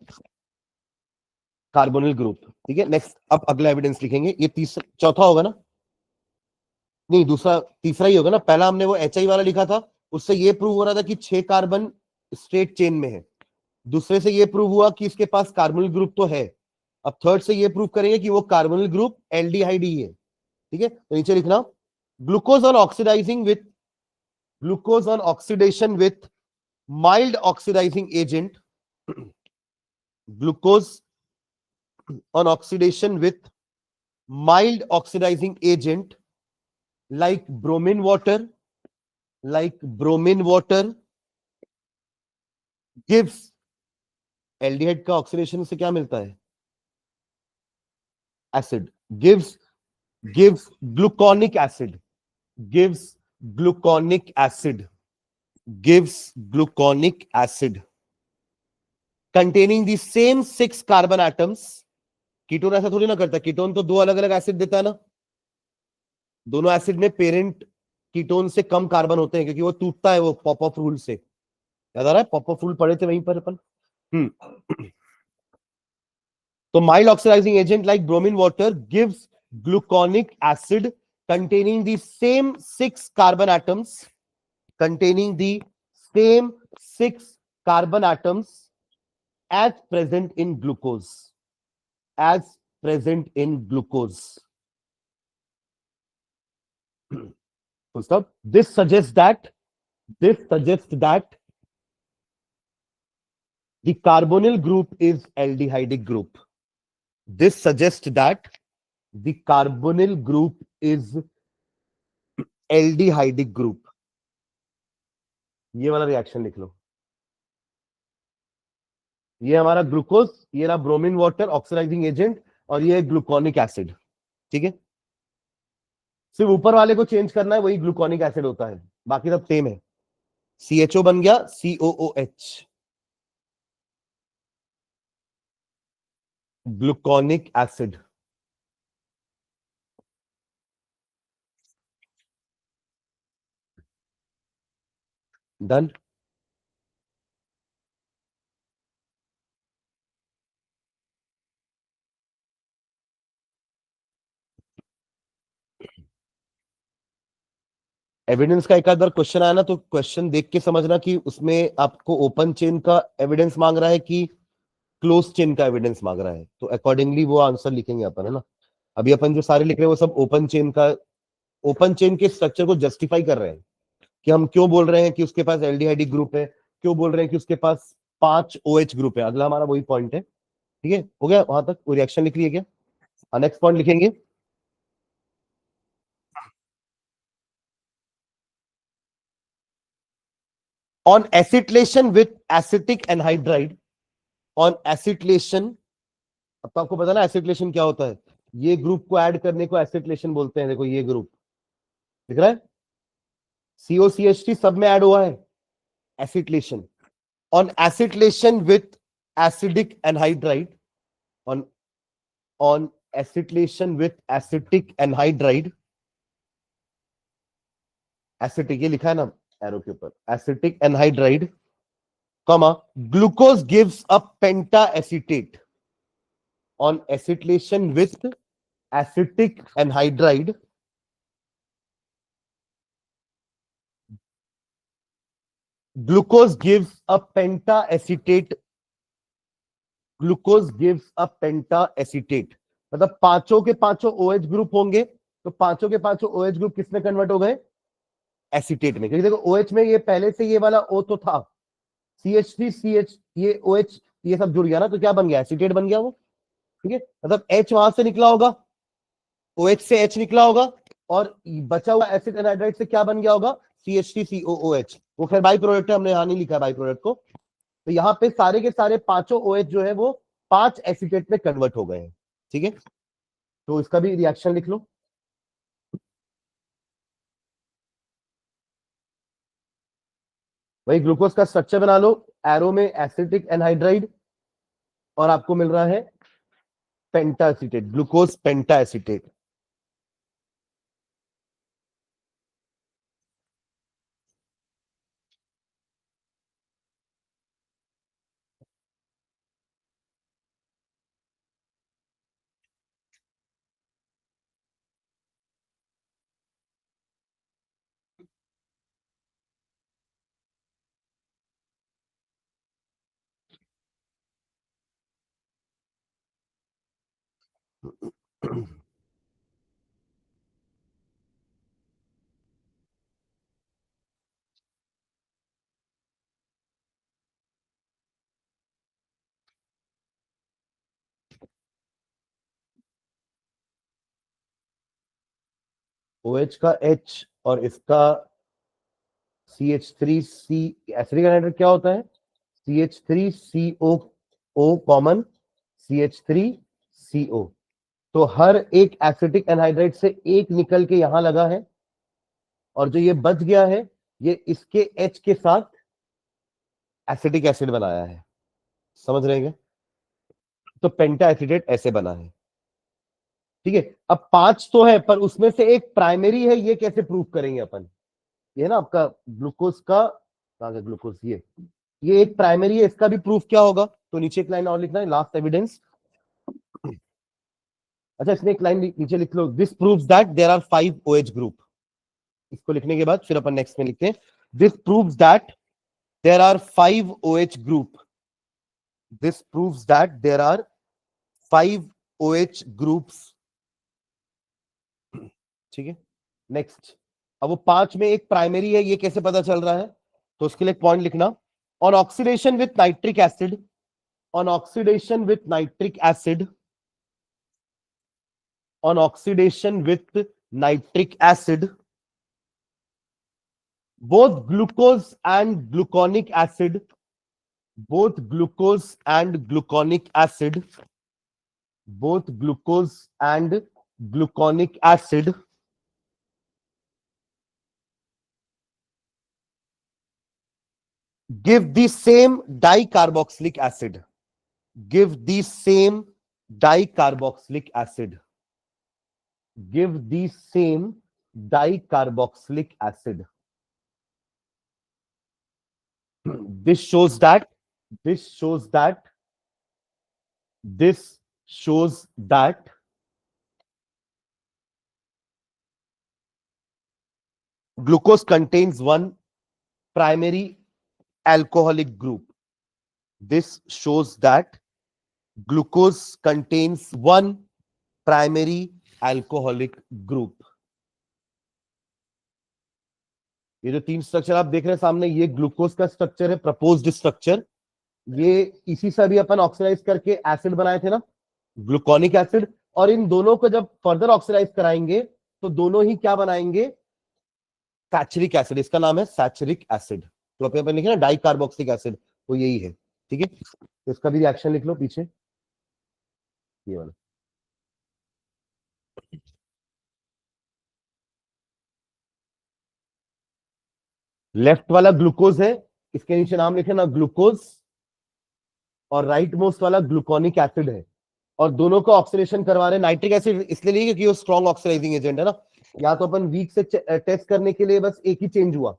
carbonyl group। ठीक है, नेक्स्ट अब अगला एविडेंस लिखेंगे, ये तीसरा चौथा होगा ना, नहीं दूसरा तीसरा ही होगा ना। पहला हमने वो HI वाला लिखा था, उससे ये प्रूव हो रहा था कि 6 कार्बन स्ट्रेट चेन में है। दूसरे से ये प्रूव हुआ कि इसके पास कार्बोनिल ग्रुप तो है। अब थर्ड से ये प्रूव करेंगे कि वो कार्बोनिल ग्रुप एल्डिहाइड ही है। ठीक है, तो नीचे लिखना, glucose on oxidising with, glucose on oxidation with mild oxidising agent, glucose on oxidation with mild oxidising agent like bromine water, like bromine water gives, aldehyde का ऑक्सीडेशन से क्या मिलता है, acid, gives gluconic acid, gives gluconic acid, gives gluconic acid containing the same 6 carbon atoms। Ketone ऐसा थोड़ी ना करता, कीटोन तो दो अलग अलग एसिड देता है ना। दोनों एसिड में पेरेंट कीटोन से कम कार्बन होते हैं, क्योंकि वो टूटता है वो पॉप रूल से। याद आ रहा है, पॉप रूल पढ़े थे वहीं पर अपन। तो mild oxidising agent like bromine water gives gluconic acid containing the same 6 carbon atoms, containing the same 6 carbon atoms as present in glucose, as present in glucose. Full stop. This suggests that the carbonyl group is aldehydic group. This suggests that the carbonyl group is aldehydic group. ये वाला रिएक्शन लिख लो. ये हमारा ग्लूकोज, ये रहा ब्रोमीन वाटर ऑक्सीडाइजिंग एजेंट, और ये ग्लूकोनिक एसिड. ठीक है, सिर्फ ऊपर वाले को चेंज करना है, वही ग्लूकोनिक एसिड होता है, बाकी सब सेम है. CHO बन गया COOH, gluconic acid. Done. Evidence का एक आध बार क्वेश्चन आया ना, तो क्वेश्चन देख के समझना कि उसमें आपको ओपन चेन का एविडेंस मांग रहा है कि क्लोज चेन का एविडेंस मांग रहा है, तो अकॉर्डिंगली वो आंसर लिखेंगे अपन, है ना. अभी अपन जो सारे लिख रहे हैं वो सब ओपन चेन का, ओपन चेन के स्ट्रक्चर को जस्टिफाई कर रहे हैं कि हम क्यों बोल रहे हैं कि उसके पास एल्डिहाइडिक ग्रुप है, क्यों बोल रहे हैं कि उसके पास 5 OH ग्रुप है. अगला हमारा वही पॉइंट है. ठीक है, हो गया वहां तक. वो रिएक्शन लिख लिया क्या? नेक्स्ट पॉइंट लिखेंगे. On acetylation with acetic anhydride, on acetylation, अब तो आपको पता ना एसिटिलेशन क्या होता है. ये ग्रुप को ऐड करने को एसिटिलेशन बोलते हैं. देखो ये ग्रुप दिख रहा है, COCH3 सब में ऐड हुआ है, acetylation. On acetylation with acidic anhydride, on acetylation with acetic anhydride, acetic ये लिखा है ना एरो के ऊपर, acetic anhydride, comma glucose gives a penta acetate. On acetylation with acetic anhydride, glucose gives a penta acetate. Glucose gives a penta acetate मतलब पांचों के पांचों OH ग्रुप होंगे, तो पांचों के पांचों OH ग्रुप किसमें कन्वर्ट हो गए? एसीटेट में. क्योंकि देखो OH में ये पहले से ये वाला O तो था, CH3 CH, ये OH ये सब जुड़ गया ना, तो क्या बन गया? एसीटेट बन गया वो. ठीक है, मतलब H वहां से निकला होगा, OH से H निकला होगा, और बचा हुआ एसिड एनहाइड्राइड से क्या बन गया होगा? CH3COOH. वो खैर बाई प्रोडक्ट है, हमने यहां नहीं लिखा है बाई प्रोडक्ट को. तो यहाँ पे सारे के सारे पांचों OH जो है वो 5 एसीटेट में कन्वर्ट हो गए हैं. ठीक है, तो इसका भी रिएक्शन लिख लो. वही ग्लूकोज का स्ट्रक्चर बना लो, एरो में एसिटिक एनहाइड्राइड, और आपको मिल रहा है पेंटा एसीटेट, ग्लूकोज पेंटा एसीटेट. OH का H और इसका CH3C, एसिडिक एनहाइड्राइड क्या होता है? CH3COO common CH3CO. तो हर एक एसिटिक एनहाइड्राइड से एक निकल के यहां लगा है, और जो ये बच गया है ये इसके H के साथ एसिटिक एसिड बनाया है. समझ रहे हैं? तो पेंटा एसिडेट ऐसे बना है. ठीक है, अब 5 तो है, पर उसमें से एक प्राइमरी है, ये कैसे प्रूव करेंगे अपन? ये ना आपका ग्लूकोज का, कहां गया ग्लूकोज? ये एक प्राइमरी है, इसका भी प्रूफ क्या होगा? तो नीचे एक लाइन और लिखना है, लास्ट एविडेंस. अच्छा, इसमें एक लाइन नीचे लिख लो, this proves that there are 5 OH group. इसको लिखने के बाद फिर अपन नेक्स्ट में लिखते हैं, this proves that there are 5 OH group. This proves that there are 5 OH groups. ठीक है, नेक्स्ट। अब वो 5 में एक प्राइमरी है, ये कैसे पता चल रहा है? तो उसके लिए एक पॉइंट लिखना, on oxidation with nitric acid, on oxidation with nitric acid, on oxidation with nitric acid, both glucose and gluconic acid, both glucose and gluconic acid, both glucose and gluconic acid give the same dicarboxylic acid, give the same dicarboxylic acid, give the same dicarboxylic acid. This shows that this shows that this shows that glucose contains one primary alcoholic group. This shows that glucose contains one primary alcoholic group. ये जो 3 स्ट्रक्चर आप देख रहे हैं सामने, ये ग्लूकोज का स्ट्रक्चर है, प्रपोज्ड स्ट्रक्चर। ये इसी से भी अपन ऑक्सीडाइज करके एसिड बनाए थे ना, ग्लूकोनिक एसिड। और इन दोनों को जब फर्दर ऑक्सीडाइज कराएंगे तो दोनों ही क्या बनाएंगे? सैचरिक एसिड। इसका नाम है सैचरिक एसिड। तो अपन लिखे ना डाइकार्बोक्सिलिक एसिड, तो यही है। ठीक है, तो इसका भी रिएक्शन लिख लो पीछे, ये वाला। लेफ्ट वाला ग्लूकोज है, इसके नीचे नाम लिखे ना ग्लूकोज, और राइट मोस्ट वाला ग्लूकोनिक एसिड है। और दोनों को ऑक्सीडेशन करवा रहे हैं। नाइट्रिक एसिड इसलिए नहीं क्योंकि वो स्ट्रॉन्ग ऑक्सीडाइजिंग एजेंट है ना, या तो अपन वीक से टेस्ट करने के लिए बस एक ही चेंज हुआ।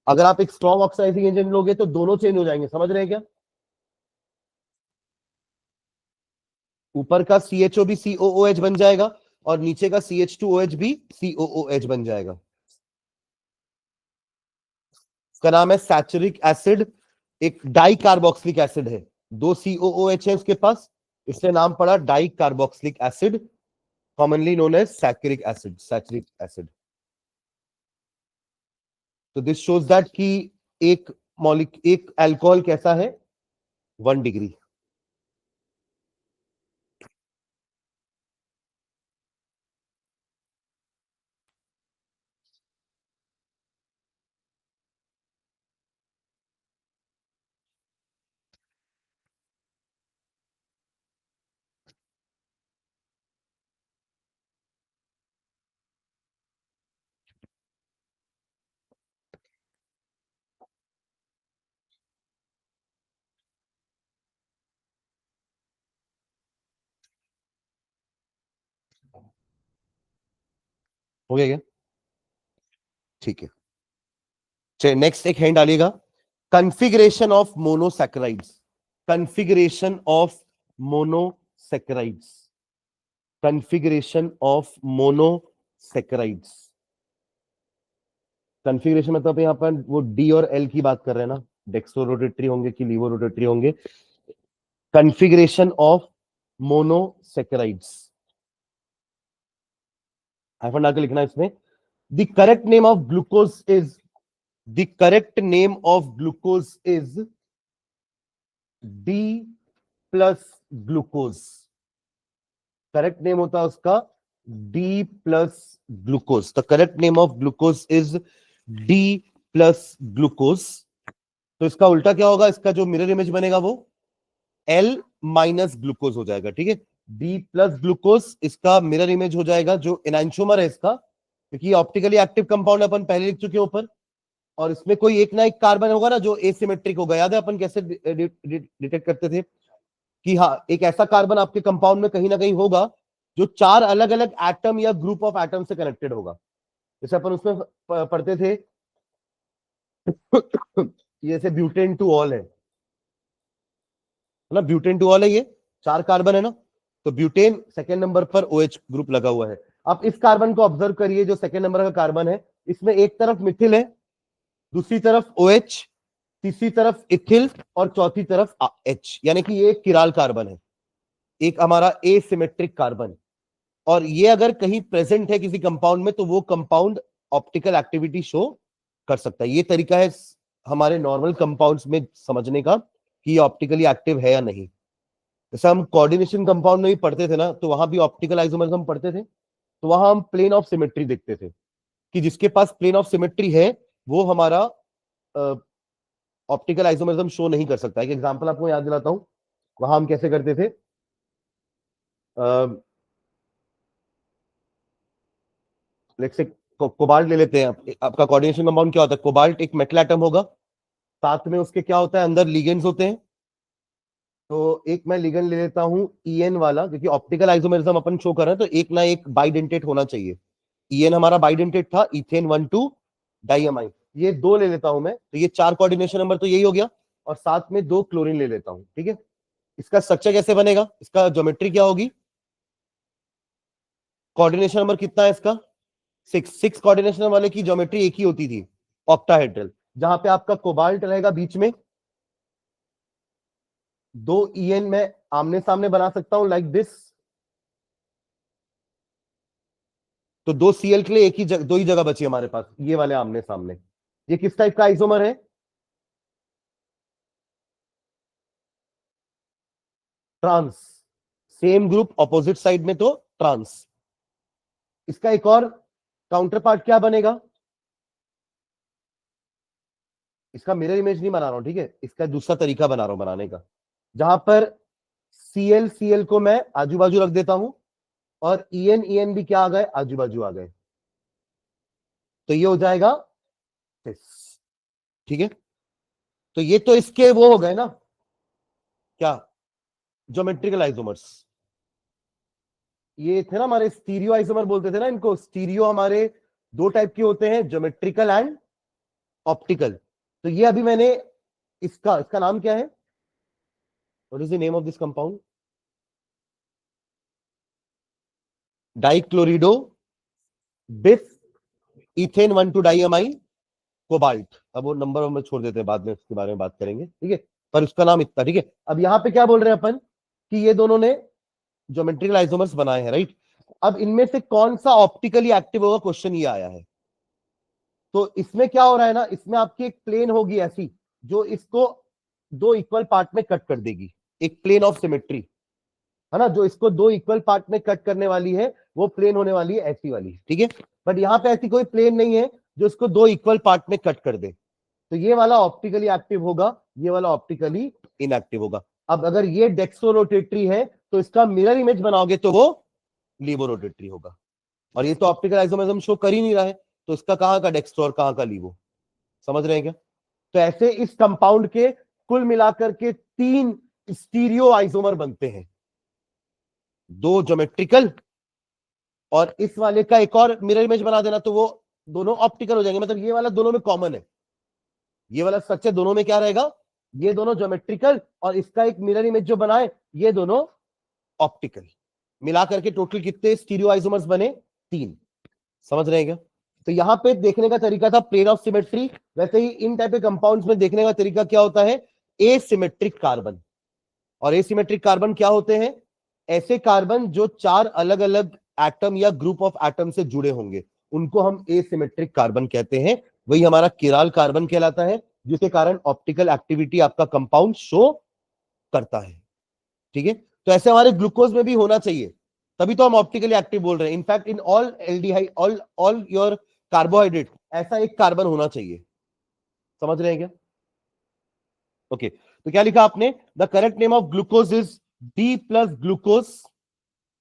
अगर आप एक स्ट्रॉन्ग ऑक्सीडाइजिंग एजेंट लोगे तो दोनों चेंज हो जाएंगे, समझ रहे हैं क्या? ऊपर का CHO भी COOH बन जाएगा और नीचे का CH2OH भी COOH बन जाएगा। इसका नाम है सैचुरिक एसिड, एक डाई कार्बोक्सिलिक एसिड है, 2 COOH है उसके पास, इसलिए नाम पड़ा dicarboxylic acid, commonly known as saccharic acid, saccharic acid. तो दिस शोज दैट कि एक अल्कोहल कैसा है, 1 डिग्री। हो गया क्या? ठीक है, चलिए नेक्स्ट एक हैंड डालिएगा, configuration of monosaccharides, configuration of monosaccharides, configuration of monosaccharides. Configuration मतलब यहाँ पर वो डी और एल की बात कर रहे हैं ना, डेक्सो रोटेटरी होंगे कि लीवो रोटेटरी होंगे। कॉन्फ़िगरेशन ऑफ मोनोसैकेराइड्स, हाइफन डाल के लिखना है इसमें। The correct name of glucose is, the correct name of glucose is D plus glucose. Correct name होता है उसका D plus glucose. The correct name of glucose is D plus glucose. तो इसका उल्टा क्या होगा? इसका जो मिरर इमेज बनेगा वो एल माइनस ग्लूकोज हो जाएगा। ठीक है, डी प्लस ग्लूकोज इसका मिरर इमेज हो जाएगा जो एनांशोमर है इसका, क्योंकि ऑप्टिकली एक्टिव कंपाउंड अपन पहले लिख चुके हैं ऊपर। और इसमें कोई एक ना एक कार्बन होगा ना जो एसिमेट्रिक होगा। याद है अपन कैसे डिटेक्ट करते थे कि हाँ, एक ऐसा कार्बन आपके कंपाउंड में कहीं ना कहीं होगा जो 4 अलग अलग एटम या ग्रुप ऑफ एटम से कनेक्टेड होगा। जैसे अपन उसमें पढ़ते थे जैसे ब्यूटेन टू ऑल है ना, ब्यूटेन टू ऑल है, ये 4 कार्बन है ना। तो ब्यूटेन सेकेंड नंबर पर OH ग्रुप लगा हुआ है। आप इस कार्बन को ऑब्जर्व करिए, जो सेकेंड नंबर का कार्बन है, इसमें एक तरफ मिथिल है, दूसरी तरफ OH, तीसरी तरफ इथिल और चौथी तरफ H, यानी कि ये एक किराल कार्बन है, एक हमारा एसिमेट्रिक कार्बन। और ये अगर कहीं प्रेजेंट है किसी कंपाउंड में तो वो कंपाउंड ऑप्टिकल एक्टिविटी शो कर सकता है। ये तरीका है हमारे नॉर्मल कंपाउंड्स में समझने का कि ये ऑप्टिकली एक्टिव है या नहीं। जैसे हम कोऑर्डिनेशन कंपाउंड में भी पढ़ते थे ना, तो वहां भी ऑप्टिकल आइसोमर्स पढ़ते थे, तो वहां हम प्लेन ऑफ सिमेट्री देखते थे कि जिसके पास प्लेन ऑफ सिमेट्री है वो हमारा ऑप्टिकल आइसोमर्स शो नहीं कर सकता। एक एग्जांपल आपको याद दिलाता हूं, वहां हम कैसे करते थे। लेट्स से कोबाल्ट ले लेते हैं। आपका कोऑर्डिनेशन कंपाउंड क्या होता है? कोबाल्ट एक मेटल एटम होगा, साथ में उसके क्या होता है, अंदर लिगेंड्स होते हैं। तो एक मैं लिगेंड ले लेता हूं EN वाला, क्योंकि ऑप्टिकल आइसोमेरिज्म अपन शो कर रहे हैं, तो एक ना एक बाइडेंटेट होना चाहिए। EN हमारा बाइडेंटेट था, इथेन 1,2 डाइअमाइन। ये दो ले लेता हूं मैं, तो ये 4 कोऑर्डिनेशन नंबर तो यही हो गया, और साथ में 2 क्लोरीन ले लेता हूं। ठीक है, इसका स्ट्रक्चर कैसे बनेगा, इसका ज्योमेट्री क्या होगी? कोऑर्डिनेशन नंबर कितना है इसका? 6 कोऑर्डिनेशन वाले की ज्योमेट्री एक ही होती थी, ऑक्टाहेड्रल, जहां पे आपका कोबाल्ट रहेगा बीच में, 2 EN में आमने सामने बना सकता हूं लाइक दिस। तो 2 Cl के लिए एक ही दो ही जगह बची हमारे पास, ये वाले आमने सामने। ये किस टाइप का आइसोमर है? Trans. Same group opposite side में, तो ट्रांस। इसका एक और काउंटर पार्ट क्या बनेगा? इसका मिरर इमेज नहीं बना रहा हूं, ठीक है, इसका दूसरा तरीका बना रहा हूं बनाने का, जहां पर Cl को मैं आजू बाजू रख देता हूं, और EN भी क्या आ गए, आजू बाजू आ गए, तो ये हो जाएगा 6। ठीक है, तो ये तो इसके वो हो गए ना, क्या, ज्योमेट्रिकल आइसोमर्स। ये थे ना हमारे स्टीरियो आइसोमर बोलते थे ना इनको। स्टीरियो हमारे दो टाइप के होते हैं, ज्योमेट्रिकल एंड ऑप्टिकल। तो ये अभी मैंने इसका इसका नाम क्या है? What is the name of this compound? डाइक्लोरिडो बिस इथेन 1,2 डाइअमाइन कोबाल्ट। अब वो नंबर हम छोड़ देते हैं, बाद में उसके बारे में बात करेंगे, ठीक है, पर उसका नाम इतना। ठीक है, अब यहां पे क्या बोल रहे हैं अपन कि ये दोनों ने ज्योमेट्रिकल आइसोमर्स बनाए हैं, राइट। अब इनमें से कौन सा ऑप्टिकली एक्टिव होगा, क्वेश्चन ये आया है। तो इसमें क्या हो रहा है ना, इसमें आपकी एक प्लेन होगी ऐसी, जो इसको 2 इक्वल पार्ट में कट कर देगी, एक प्लेन ऑफ सिमेट्री है ना, जो इसको 2 इक्वल पार्ट में कट करने वाली है, वो प्लेन होने वाली है ऐसी वाली। ठीक है, बट यहां पे ऐसी कोई प्लेन नहीं है जो इसको 2 इक्वल पार्ट में कट कर दे, तो ये वाला ऑप्टिकली एक्टिव होगा, ये वाला ऑप्टिकली इनएक्टिव होगा। अब अगर ये डेक्सो रोटेटरी है तो इसका मिरर इमेज बनाओगे तो वो लीवो रोटेटरी होगा, और ये तो ऑप्टिकल आइसोमेरिज्म शो कर ही नहीं रहा है, तो इसका कहां का डेक्स्ट्रो और कहां का लीवो, समझ रहे हैं क्या? तो ऐसे इस कंपाउंड के कुल मिलाकर के 3 स्टीरियो आइसोमर बनते हैं, 2 ज्योमेट्रिकल, और इस वाले का एक और मिरर इमेज बना देना तो वो दोनों ऑप्टिकल हो जाएंगे। मतलब ये वाला दोनों में कॉमन है, ये वाला स्ट्रक्चर दोनों में क्या रहेगा, ये दोनों ज्योमेट्रिकल, और इसका एक मिरर इमेज जो बनाए ये दोनों ऑप्टिकल। मिलाकर के टोटल कितने स्टीरियो आइसोमर्स बने? 3। समझ रहे हैं क्या? तो यहां पे देखने का तरीका था प्लेन ऑफ सिमेट्री, वैसे ही इन टाइप के कंपाउंड्स में देखने का तरीका क्या होता है? Asymmetric carbon. और एसिमेट्रिक कार्बन क्या होते हैं? ऐसे कार्बन जो 4 अलग अलग एटम या ग्रुप ऑफ एटम से जुड़े होंगे, उनको हम एसिमेट्रिक कार्बन कहते हैं। वही हमारा किराल कार्बन कहलाता है, जिसके कारण ऑप्टिकल एक्टिविटी आपका कंपाउंड शो करता है। ठीक है, तो ऐसे हमारे ग्लूकोज में भी होना चाहिए, तभी तो हम ऑप्टिकली एक्टिव बोल रहे हैं। In fact in all aldehyde, all your carbohydrate, ऐसा एक कार्बन होना चाहिए। समझ रहे हैं क्या? ओके, तो क्या लिखा आपने? The correct name of glucose is D plus glucose,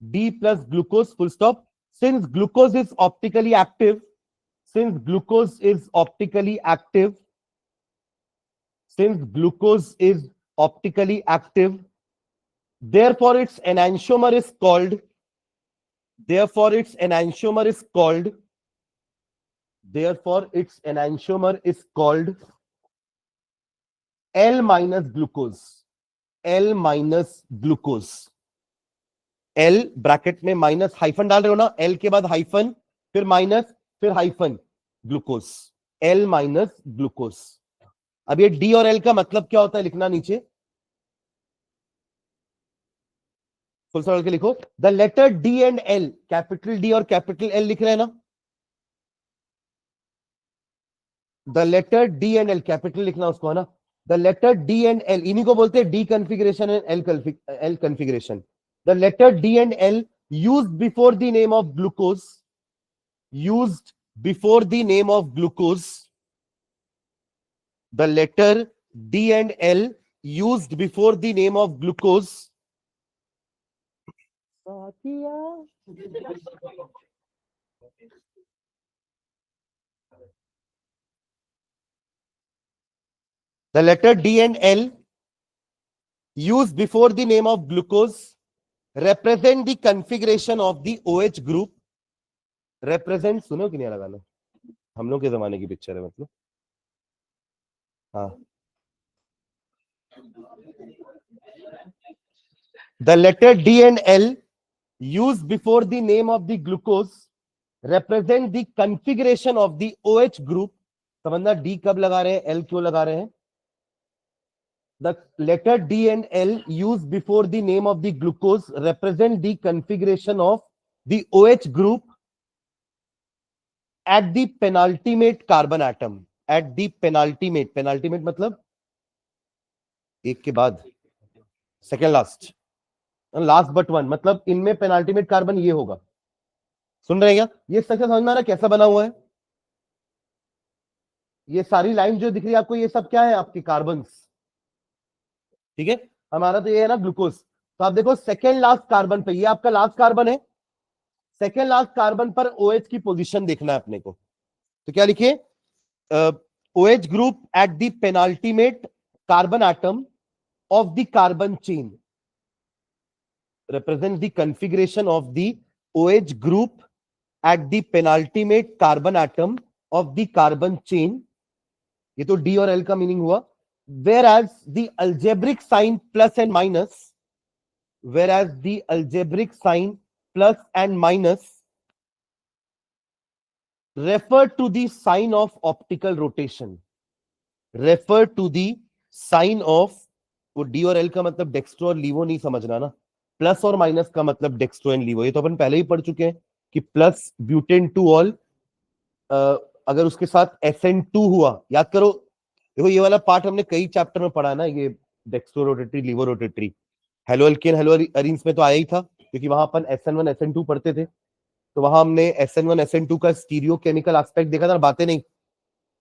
D plus glucose, full stop. Since glucose is optically active, since glucose is optically active, since glucose is optically active, therefore its enantiomer is called, therefore its enantiomer is called, therefore its enantiomer is called L minus glucose, L minus glucose, L bracket में माइनस हाइफन डाल रहे हो ना, एल के बाद हाइफन फिर माइनस फिर hyphen glucose, L minus glucose. अब ये डी और एल का मतलब क्या होता है लिखना नीचे, फुल स्टॉप के लिखो। The letter D and L, capital D और कैपिटल एल लिख रहे हैं ना, the letter D and L, capital लिखना उसको है ना, the letter D and L, इन्हीं को बोलते हैं D configuration and L configuration. The letter D and L used before the name of glucose, used before the name of glucose, the letter D and L used before the name of glucose, the letter D and L used before the name of glucose represent the configuration of the OH group, represent सुनो कि नहीं लगाना, हम लोग के जमाने की पिक्चर है मतलब, हाँ। The letter D and L used before the name of the glucose represent the configuration of the OH group। समझना D कब लगा रहे हैं, L क्यों लगा रहे हैं। The letter D and L used before the name of the glucose represent the configuration of the OH group at the penultimate carbon atom, at the penultimate, penultimate मतलब एक के बाद, second last, last but one, मतलब इनमें पेनाल्टीमेट कार्बन ये होगा। सुन रहे हैं क्या, ये स्ट्रक्चर समझ में आ रहा है कैसा बना हुआ है। ये सारी लाइन जो दिख रही है आपको, ये सब क्या है आपके कार्बन्स, ठीक है। हमारा तो ये है ना ग्लूकोज, तो आप देखो सेकेंड लास्ट कार्बन पे, ये आपका लास्ट कार्बन है, सेकेंड लास्ट कार्बन पर OH की पोजीशन देखना है अपने को। तो क्या लिखिए, OH group at the penultimate carbon atom of the carbon chain represents the configuration of the OH group at the penultimate carbon atom of the carbon chain। ये तो D और L का मीनिंग हुआ। whereas the algebraic sign plus and minus, whereas the algebraic sign plus and minus refer to the sign of optical rotation, refer to the sign of, वो डी और एल का मतलब डेक्स्ट्रो और लीवो नहीं समझना ना, प्लस और माइनस का मतलब डेक्स्ट्रो एंड लीवो, ये तो अपन पहले ही पढ़ चुके हैं कि प्लस ब्यूटेन टू ऑल, अगर उसके साथ SN2 हुआ, याद करो, देखो ये वाला पार्ट हमने कई चैप्टर में पढ़ा ना, ये dextro rotatory laevo rotatory, haloalkane haloarenes में तो आया ही था, क्योंकि वहां अपन SN1 SN2 पढ़ते थे, तो वहां हमने SN1 SN2 का स्टीरियो केमिकल एस्पेक्ट देखा था, बातें नहीं,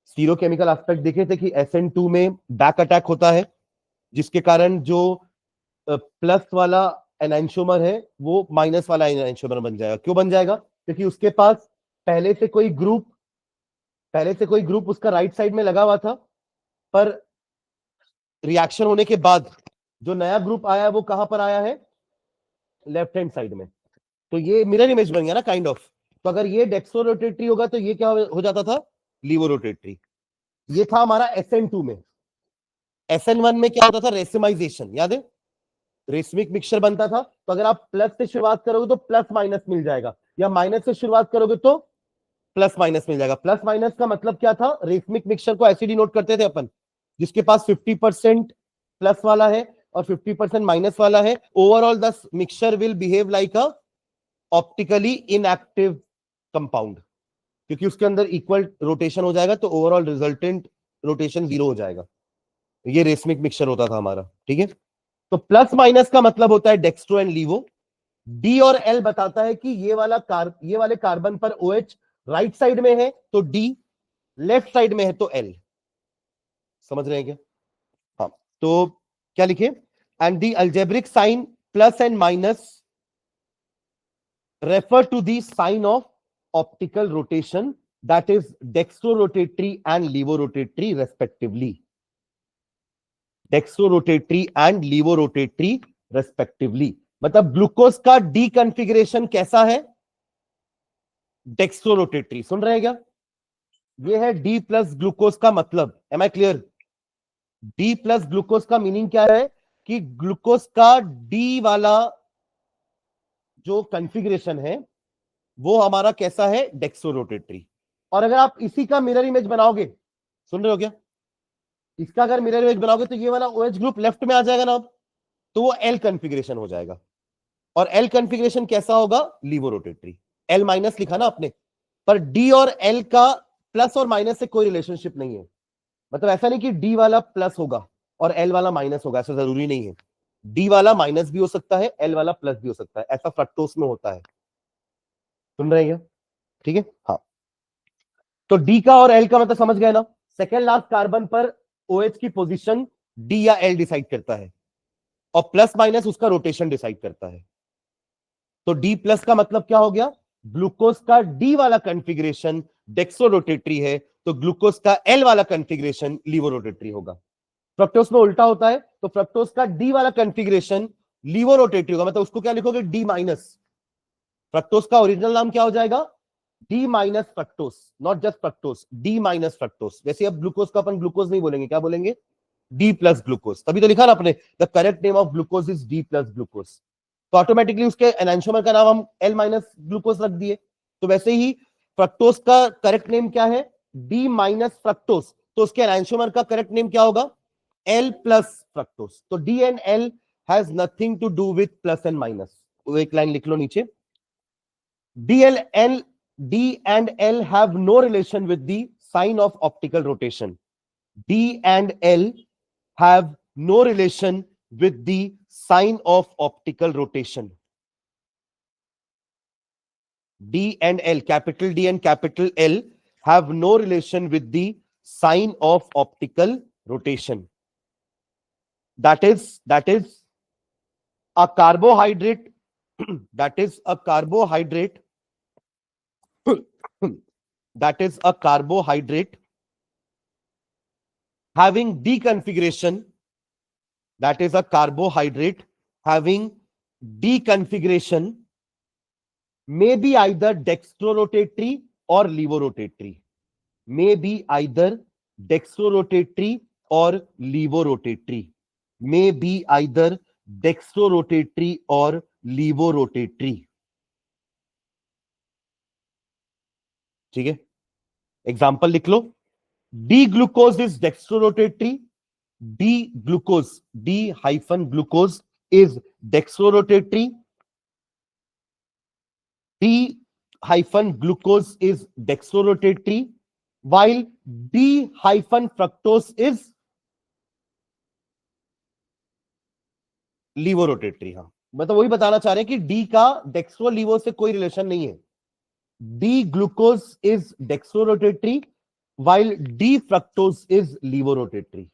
स्टीरियो केमिकल एस्पेक्ट देखे थे कि SN2 में बैक अटैक होता है, जिसके कारण जो प्लस वाला एनांशोमर है वो माइनस वाला एनांशोमर बन जाएगा। क्यों बन जाएगा, क्योंकि उसके पास पहले से कोई ग्रुप उसका राइट साइड में लगा हुआ था, पर रिएक्शन होने के बाद जो नया ग्रुप आया है वो कहां पर आया है, लेफ्ट हैंड साइड में, तो ये मिरर इमेज बन गया ना काइंड ऑफ। तो अगर ये डेक्सो रोटेटरी होगा तो ये क्या हो जाता था, लीवो रोटेटरी। ये था हमारा SN2 में। SN1 में क्या होता था, रेसिमाइजेशन, याद है, रेशमिक मिक्सचर बनता था, तो अगर आप प्लस से शुरुआत करोगे तो प्लस माइनस मिल जाएगा, या माइनस से शुरुआत करोगे तो प्लस माइनस मिल जाएगा। प्लस माइनस का मतलब क्या था, रेशमिक मिक्सचर को ऐसे डिनोट करते थे अपन, जिसके पास 50% प्लस वाला है और 50% माइनस वाला है, overall the mixture will behave like a optically inactive compound, क्योंकि उसके अंदर इक्वल रोटेशन हो जाएगा, तो ओवरऑल रिजल्टेंट रोटेशन 0 हो जाएगा। ये रेशमिक मिक्सचर होता था हमारा, ठीक है। तो प्लस माइनस का मतलब होता है डेक्स्ट्रो एंड लीवो। डी और एल बताता है कि ये वाले कार्बन पर OH राइट साइड में है तो डी, लेफ्ट साइड में है तो एल। समझ रहे हैं क्या, हाँ। तो क्या लिखे, and the algebraic sign plus and minus refer to the sign of optical rotation, that is dextro rotatory and laevo rotatory respectively, dextro rotatory and laevo rotatory respectively. मतलब ग्लूकोज का डी कन्फिग्रेशन कैसा है, डेक्स्ट्रो रोटेटरी। सुन रहे हैं क्या, ये है डी प्लस ग्लूकोज का मतलब, am I clear. D plus glucose का मीनिंग क्या है कि ग्लूकोज का डी वाला जो कॉन्फ़िगरेशन है वो हमारा कैसा है, डेक्सोरोटेटरी। और अगर आप इसी का मिरर इमेज बनाओगे, सुन रहे हो क्या, इसका अगर मिरर इमेज बनाओगे तो ये वाला OH ग्रुप लेफ्ट में आ जाएगा ना अब, तो वो L कॉन्फ़िगरेशन हो जाएगा। और L कॉन्फ़िगरेशन कैसा होगा, लीवोरोटेटरी। L माइनस लिखा ना आपने, पर D और L का प्लस और माइनस से कोई रिलेशनशिप नहीं है। मतलब ऐसा नहीं कि D वाला प्लस होगा और L वाला माइनस होगा, ऐसा जरूरी नहीं है। D वाला माइनस भी हो सकता है, L वाला प्लस भी हो सकता है, ऐसा फ्रक्टोस में होता है। सुन रहे हैं क्या, ठीक है, हाँ। तो D का और L का मतलब समझ गए ना, सेकेंड लास्ट कार्बन पर OH की पोजीशन D या L डिसाइड करता है, और प्लस माइनस उसका रोटेशन डिसाइड करता है। तो D प्लस का मतलब क्या हो गया, ग्लूकोज का D वाला कॉन्फ़िगरेशन डेक्सोरोटेटरी है, तो ग्लूकोज का L वाला कॉन्फ़िगरेशन लीवोरोटेटरी होगा। फ्रक्टोज में उल्टा होता है, तो फ्रक्टोज का D वाला कॉन्फ़िगरेशन लीवोरोटेटरी होगा, मतलब उसको क्या लिखोगे, D माइनस। फ्रक्टोज का ओरिजिनल नाम क्या हो जाएगा, D minus fructose, not just fructose, D minus fructose. वैसे अब ग्लूकोज का अपन ग्लूकोज नहीं बोलेंगे, क्या बोलेंगे, D प्लस ग्लूकोज। तभी तो लिखा ना आपने, the correct name of glucose is D plus glucose. तो ऑटोमेटिकली उसके एनांशोमर का नाम हम L माइनस ग्लूकोज रख दिए। तो वैसे ही फ्रक्टोज का करेक्ट नेम क्या है, D माइनस फ्रक्टोज, तो उसके एनांशोमर का करेक्ट नेम क्या होगा, L प्लस फ्रक्टोज। तो D and L has nothing to do with plus and minus. एक लाइन लिख लो नीचे, D and L have no relation with the sign of optical rotation. D and L have no relation with the sign of optical rotation. D and L, capital D and capital L, have no relation with the sign of optical rotation. That is a carbohydrate. That is a carbohydrate. That is a carbohydrate having D configuration. That is a carbohydrate having D configuration, may be either dextrorotatory or levorotatory. May be either dextrorotatory or levorotatory. May be either dextrorotatory or levorotatory. ठीक है, एग्जाम्पल लिख लो, D glucose is dextrorotatory. D glucose, D hyphen glucose is dextrorotatory. D hyphen glucose is dextrorotatory, while D hyphen fructose is लीवोरोटेटरी। हाँ, मतलब वही बताना चाह रहे हैं कि D का डेक्स्ट्रो लीवो से कोई रिलेशन नहीं है। D glucose is dextrorotatory, while D fructose is levorotatory.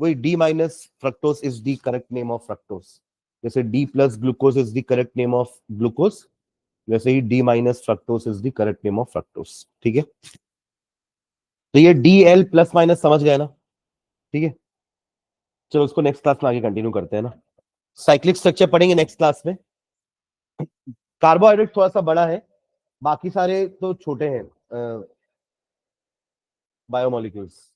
वही D minus fructose is the correct name of fructose, जैसे D plus glucose is the correct name of glucose, वैसे ही D minus fructose is the correct name of fructose। ठीक है, तो ये DL प्लस माइनस समझ गए ना, ठीक है। चलो उसको नेक्स्ट क्लास में आगे कंटिन्यू करते हैं ना, साइक्लिक स्ट्रक्चर पढ़ेंगे नेक्स्ट क्लास में। कार्बोहाइड्रेट थोड़ा सा बड़ा है, बाकी सारे तो छोटे हैं बायोमोलिक्यूल्स।